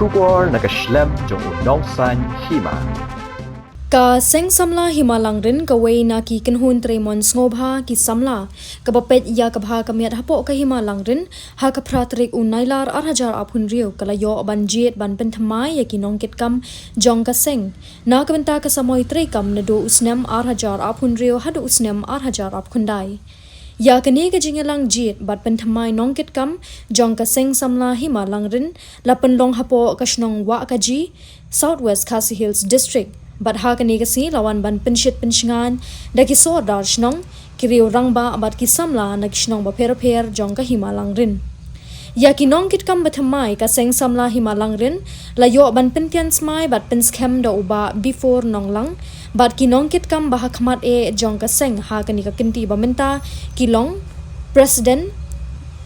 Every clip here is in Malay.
Shubor nakaslem jong unongsan hima. Ka seng samla himalang rin ka way na ki kinhun tremon ngobha ki samla ka bapet ya ka bha ka miat hapo ka himalang rin ha ka pratrik unailar arhajar apun riu kala yo ban jet ban penthamai ya ki nongkit kam jong ka seng na ka benta ka samoy tre kam na do usnem arhajar apun riu hadu usnem arhajar ap khundai ya kani ka jingalang jet bat penthamai nongkit kam jong ka seng samla himalang rin la penlong hapo ka shnong wa ka ji Southwest Khasi Hills District bat ha kani kasi lawan ban penshit penshingan daki so dar shnong kiriu rangba abat ki samla nak shnong ba per jong ka himalang rin ya ki nong kit kam bathamai ka seng samla himalang rin la yo ban pentian smai bat penskem da uba before nong lang bat ki nong kit kam ba khmat e jong ka seng ha kani ka kinti ba menta ki long president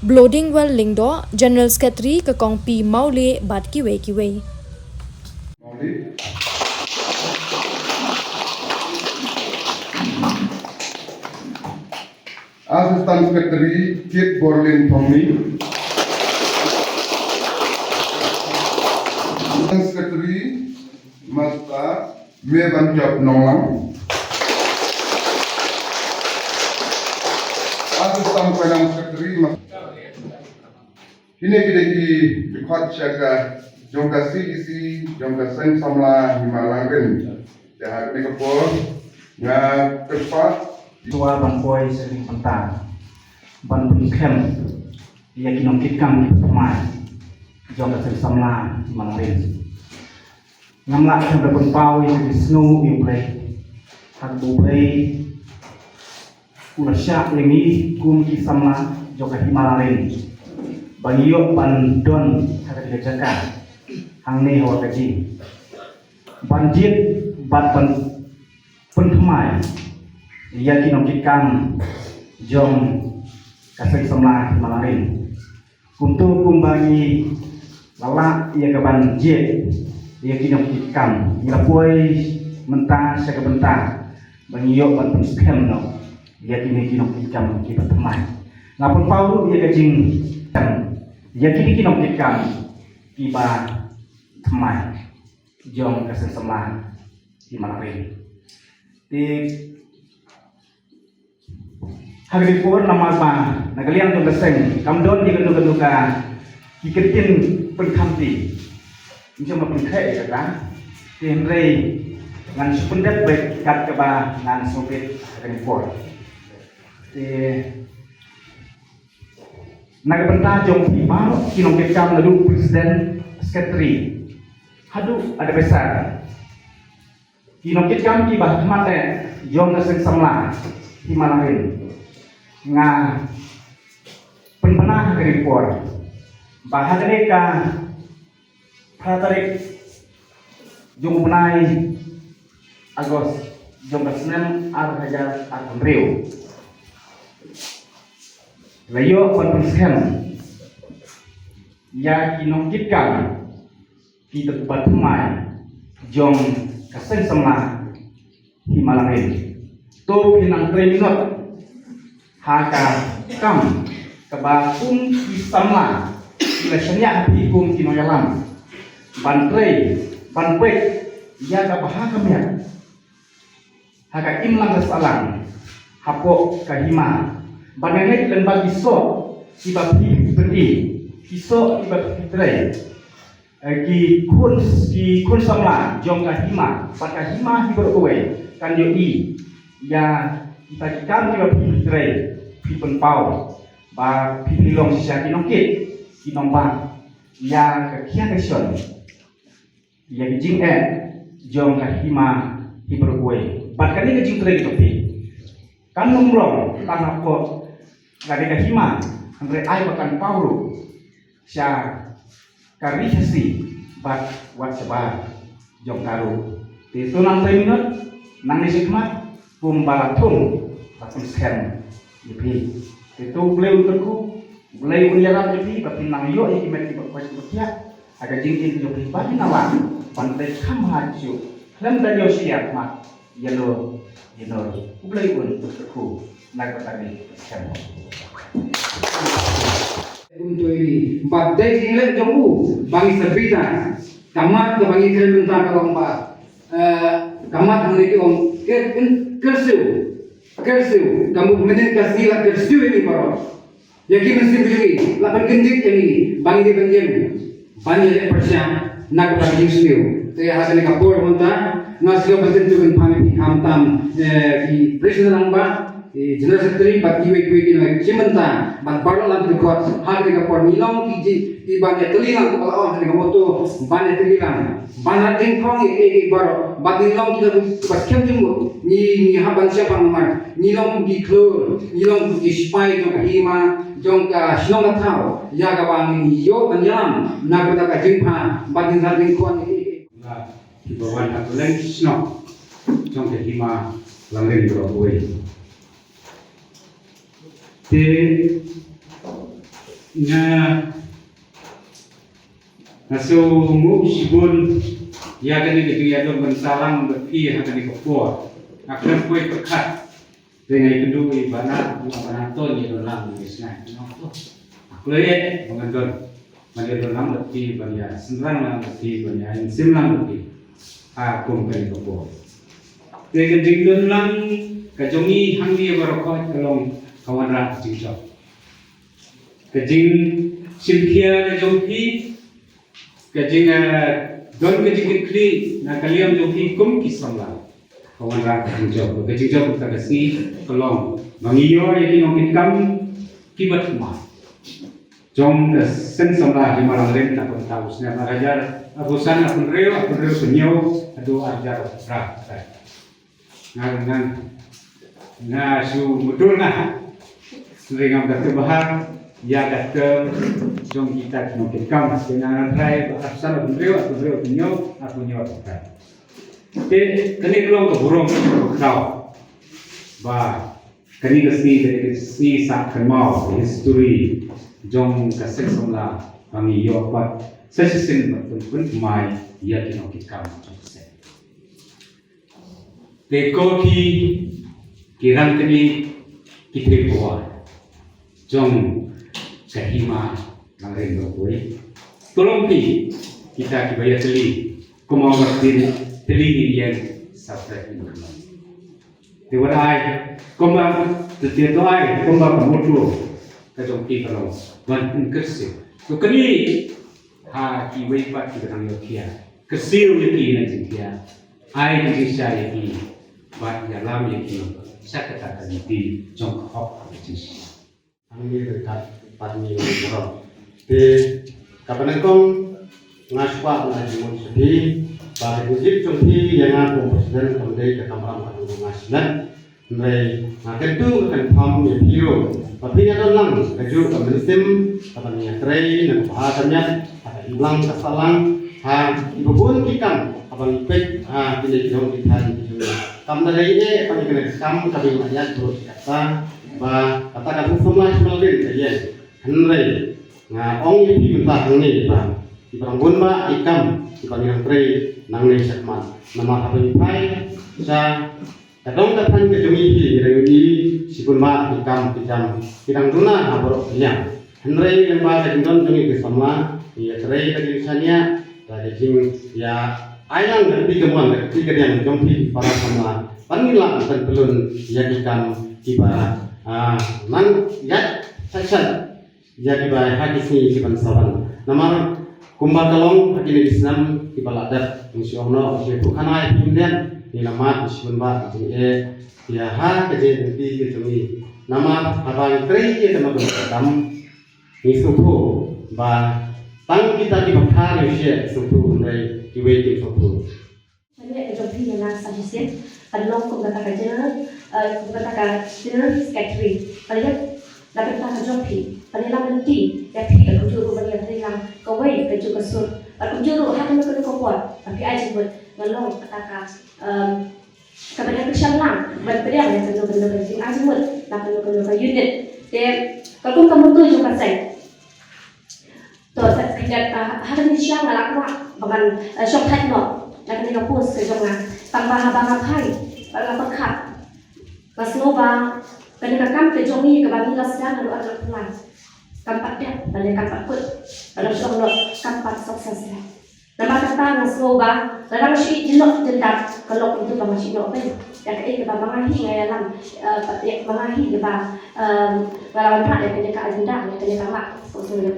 Blodingwell Lingdo General Secretary ka kongpi maule bat ki we Assistant Secretary Kit Borlin Tommy, Assistant Secretary Master Mevan Jab Nonglang, Assistant Finance Secretary Hine kideki dikhat chaka jongka CEC jongka Seng Samla Himalang Rin jahat ni kapor nga tepat tua ban boy sering mentah ban kem dia kinong kikam mai jong ka sing samla mangrin ngamla ka ban pau yang snow you play hak bu play ula syak lengi kum ki samla jong ka himalarin bagi yo ban don hak ka jaka hang ne ho ka ji ban jit ban pun thmai ia kinong kikam jong kasih semlah malarin untuk kumbangi lala ia kaban jet ia kinong kikam ia puai mentah saya bentar bangi yok ban penspem no ia kinong kikam kita temai ngapun pau ia kajing ia kinong kikam iba temai jong kasih semlah di malarin di hari pun nama apa nagaliang tu beseng kamdon di kedua ka iketin penkamti macam apa penkai kata tenrei ngan sependet baik kat keba ngan sopit hari pun nagabenta jong pimar kinong kekam lalu presiden sekretari hadu ada besar kinong kekam ki bah mate jong naseng samla himalarin nga penpenah ke report bahagane ka pratarik jung benai agos jung besnem arhajar arhamreu layo penpenskem ya kinong kitkam kita batmai jong kaseng semlah himalangin to pinang 3 minut haka kam kebakum kisamla ilasyanya hati kum kinoyalam bantrei banpek ya ka bahakamya haka imlang salang hapo kahima banene dan bagi so tiba piti kiso tiba pitrei ki kun samla jong kahima pakahima hiberwe kan yo i ya kita kan tiba pitrei pipun pau ba pipilong sisa kinongkit kinomba ya kekian kesion ya kijing jong kahima hiberwe bat kali kijing trei topi kan nomrong tanah po ngade kahima andre ai bakan paulu sya karihasi bat wat seba jong karu itu nang 3 minut nang nisikmat pumbalatung langsung scan jadi itu beliau terku beliau menjalan jadi tapi nang yo iki meti bakwas betia ada jingkin jadi bagi nawa pantai kam haju dan dari siap mak yelo beliau pun terku nak tadi scan Untuk ini, badai singlet jauh bagi serbita, kamat ke bagi kerja kalau empat, kamat memiliki kersiu, kamu kemudian kasih lah kersiu ini baru, jadi mesti begini, lapan kendik ini bagi di penjelu, banyak persiap nak bagi kersiu, saya hasil kapur monta, ngasih penting tu kan kami hamtam di presiden lamba. General Secretary bagi wiki lagi cimenta ban baru lang kuat hal dengan por nilong di banyak telinga kepala orang dengan moto banyak telinga banyak tingkong baru ban nilong kita buat kemjung ni haban siapa nomor nilong di klur nilong di spy jong hima jong ka sinong tahu ya gawang yo banyak nak kita jumpa ban nilong tingkong di bawah aturan sinong jong hima langren berapa so mu sibun ya gani gitu ya dong bensalang berpi hakani kopor akan kue pekat dengan kedua ibana ton ya dolang bisna aku lihat mengadon mandi dolang berpi banyak senrang lang berpi banyak simlang berpi aku kali kopor dengan dolang kajongi hangi barokah tolong kawan rat jingjo kajing simpia na jompi kajing don kajing kli na kaliam jompi kum kisangla kawan rat jingjo kajing jo kita kasih kolong mangiyo yaki nongkin kam kibat ma jom sen samla himalang ren na pun tahu sena marajar abusan apun reo penyo adu ajar ra ngan su mutul na sering kata bahar ya kata jom kita mungkin kam dengan try asal beliau punya apa kini belum ke burung kau bah kini kesini sak kenal history jom kasih semula kami yo apa sesuatu pun mai ya kita kam teko kirang kini kita buat jom kahima langren berkoi tolong pi kita kibaya teli kumau bertin teli yang sabda ini dewan ai kumau tetiak ai kumau kamutu kajong pi kalau ban kersi so kini ha kibaya pat kita kang yokia kersil yaki nanti dia ai di saya yaki bat dalam yaki saya katakan di jong hok di Kami dekat Padmi Moro. Di kapan engkau ngaswa mengajimun sedih, pada musik contoh yang aku presiden kembali ke kamar pada ngasilan, mereka makan tu akan paham yang hero. Tapi yang dalam kaju kemesim, kapan yang tray, nak bahasannya, ada hilang kesalahan, ibu pun ikan, kapan ipek, pilih jauh ikan juga. Kamu dari ini, apa yang kena kamu tapi banyak terus kata. Ba katakan semua semalin aja henry nga ong yi pinta ngni ba ibang bunma ikam ikon yang pre nang ni sakman nama kapin pai sa kadong datang ke jumi hi reuni sibunma ikam pijam pidang duna aboro nya henry yang ba kadon jumi ke sama ya tre kadisanya dari jing ya ayang dari kemuan dari kedian jompi para sama panilang dan belun ya ikam tiba man yat saksat jadi baik hadis ni kiban sawan nama kumbal kalong hakini Islam kibal adat insyaallah syekh kanai pindan ni nama ismun ba jadi ya ha kaje nanti ketemi nama abang tri ya nama berkam ni suku ba tang kita di bakar ya suku dari diweti suku Saya jopi yang nak sahaja adlong ko kata general secretary pada dapat tak jopi pada laman ti ya pi aku juru bagi yang kawai ke juga sur aku juru hak nak ko kuat tapi ai sebut ngalong kata kepada kesyamlang berperiang yang benar-benar penting ai sebut nak ke unit dan kalau kamu tu juga saya to tidak hari ni siang ngalak bahkan shop hat no nak ni post ke jangan tambah abang hai bang pekat mas nova kani kakam ke jongi ke bagi lasdan lalu ada pelan kampat dia, balik kampat put, dalam solo kampat sukses dia. Nama kata ngasloba, dalam si jelok jendak kalau itu kamu si nopen, ya ke mengahi ngayalam, mengahi kita ngalaman hak yang kena agenda, yang kena kamak, semuanya.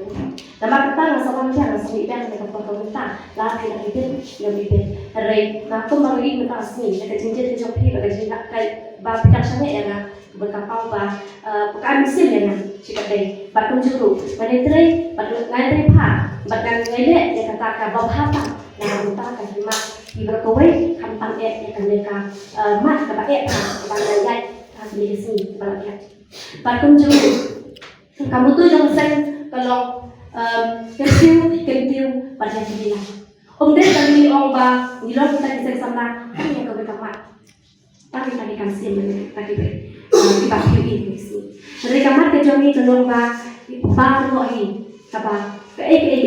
Nama kata ngasokan dia ngasokan dia kena pemerintah, lah kena bibit, yang bibit. Hari, nak kembali minta asmi, yang kejenjat kejopi, kejenjat kayak bapak sana ya nak berkapau bah pekan mesin ya nak cikadai, batum juru, manetri, manetri pak, bahkan ngelak yang katakan bawa apa, yang mengatakan himat di berkawai, kampang yang mereka mat kepada kepada rakyat hasil sini kepada rakyat. Batum juru, kamu tu jangan sen kalau kentiu pada jadilah. Dia kami ba nilon kita kisah sama hanya kau berkamat. Tapi tadi kan sih tadi kita pilih sih. Jadi kamat kejomi kenong ba baru lagi kapa ke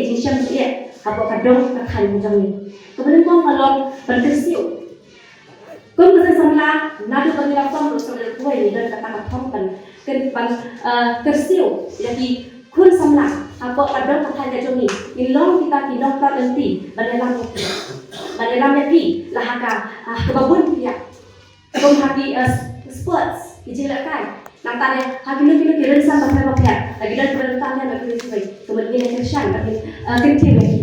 jinsam dia apa kadong kakan jomi. Kemudian kau kalau berkesiu. Kau bisa sama nado penjelasan untuk kau ini dan kata kan kesiu jadi kun sama apa kadang kata jomi ilong kita tidak terhenti dalam nanti lahaka kebabun dia kau hati sports dijelaskan nanti hati lu kira sama apa dia lagi dan bertanya lagi sesuai kemudian kerjaan lagi kerja lagi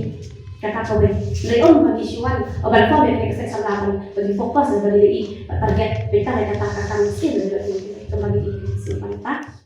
kata kau dari bagi syuan obat kau yang ekses salaman bagi fokus bagi target kita kata-kata miskin dari kembali di simpan tak